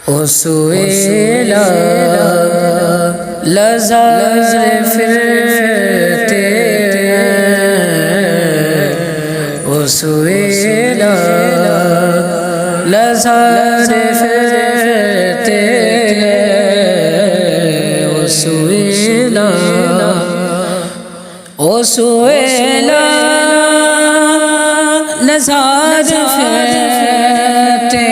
سویلا لزار پھرتے سویلا لزار پھرتے سویلا سویلا لزار پھرتے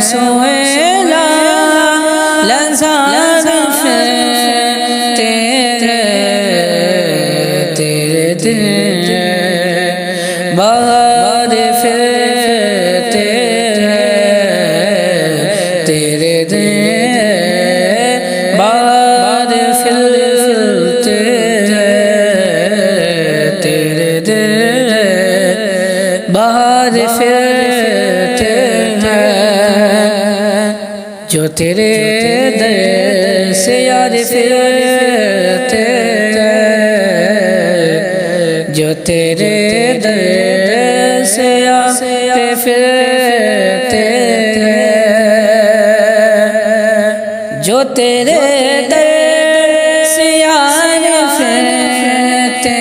سویلا لزار پھرتے تیرے دل بہار پھرتے تیرے دل بہار پھرتے تیرے دل بہار پھرتے جو تیرے در سے یار پھرتے جو تیرے در سے یار پھرتے جو تیرے در سے یار پھرتے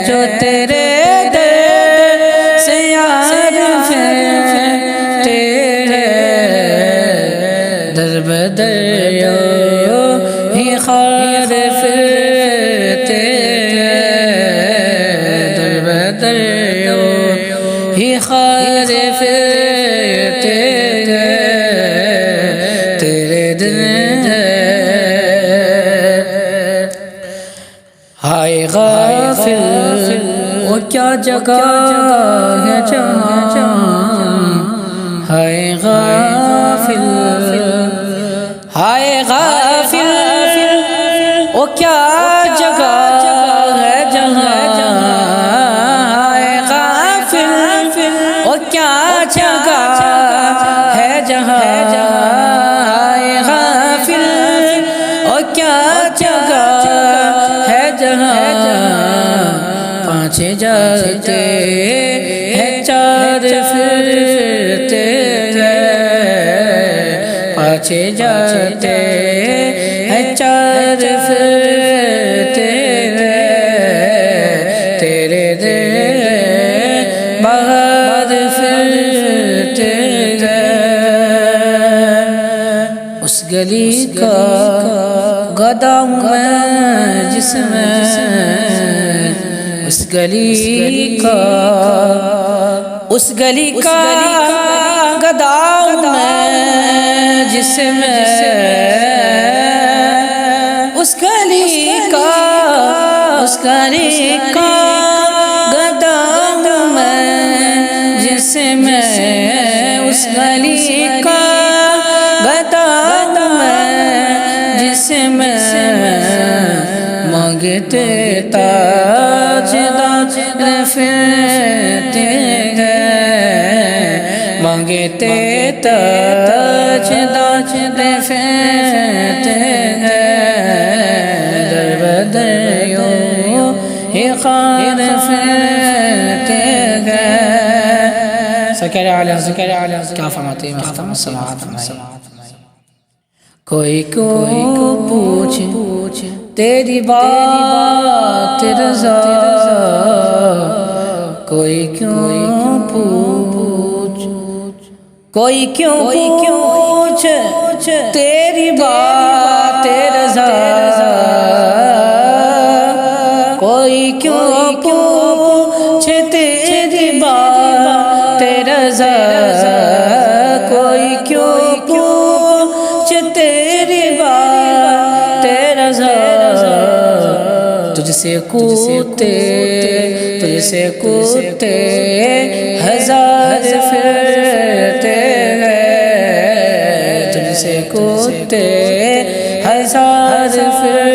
جو تیرے در سے یار پھرتے در بدر ہی خار پھرتے در بدر ہی خار پھرتے تیرے دل ہائے غافل وہ کیا جگہ ہے جہاں ہائے غافل ہائے غافل وہ کیا جگہ ہے جہاں ہائے غافل وہ کیا جگہ ہے جہاں ہائے غافل وہ کیا جگہ ہے جہاں پانچ جاتے ہیں چار پھرتے پانچ جاتے ہیں چار پھرتے تیرے دل بہار پھرتے اس گلی کا گدا ہوں میں جس میں اس گلی کا گدا ہوں میں جس میں اس گلی کا گدا ہوں میں جس میں اس گلی کا گدا ہوں میں جس میں مانگتے تاجدار پھرتے مانگتے تاجدار پھرتے در بدر ہی خار پھرتے سکر علیہ کیا فرماتے ہیں ختم السلام کوئی پوچھ تیری بات رضا کوئی کیوں پوچھ تیری بات رضا کوئی کیوں پوچھ تیری بات رضا کوئی کیوں پوچھ تیری بات رضا تجھ سے کوتے ہزار پھرتے تجھ سے کوتے ہزار پھرتے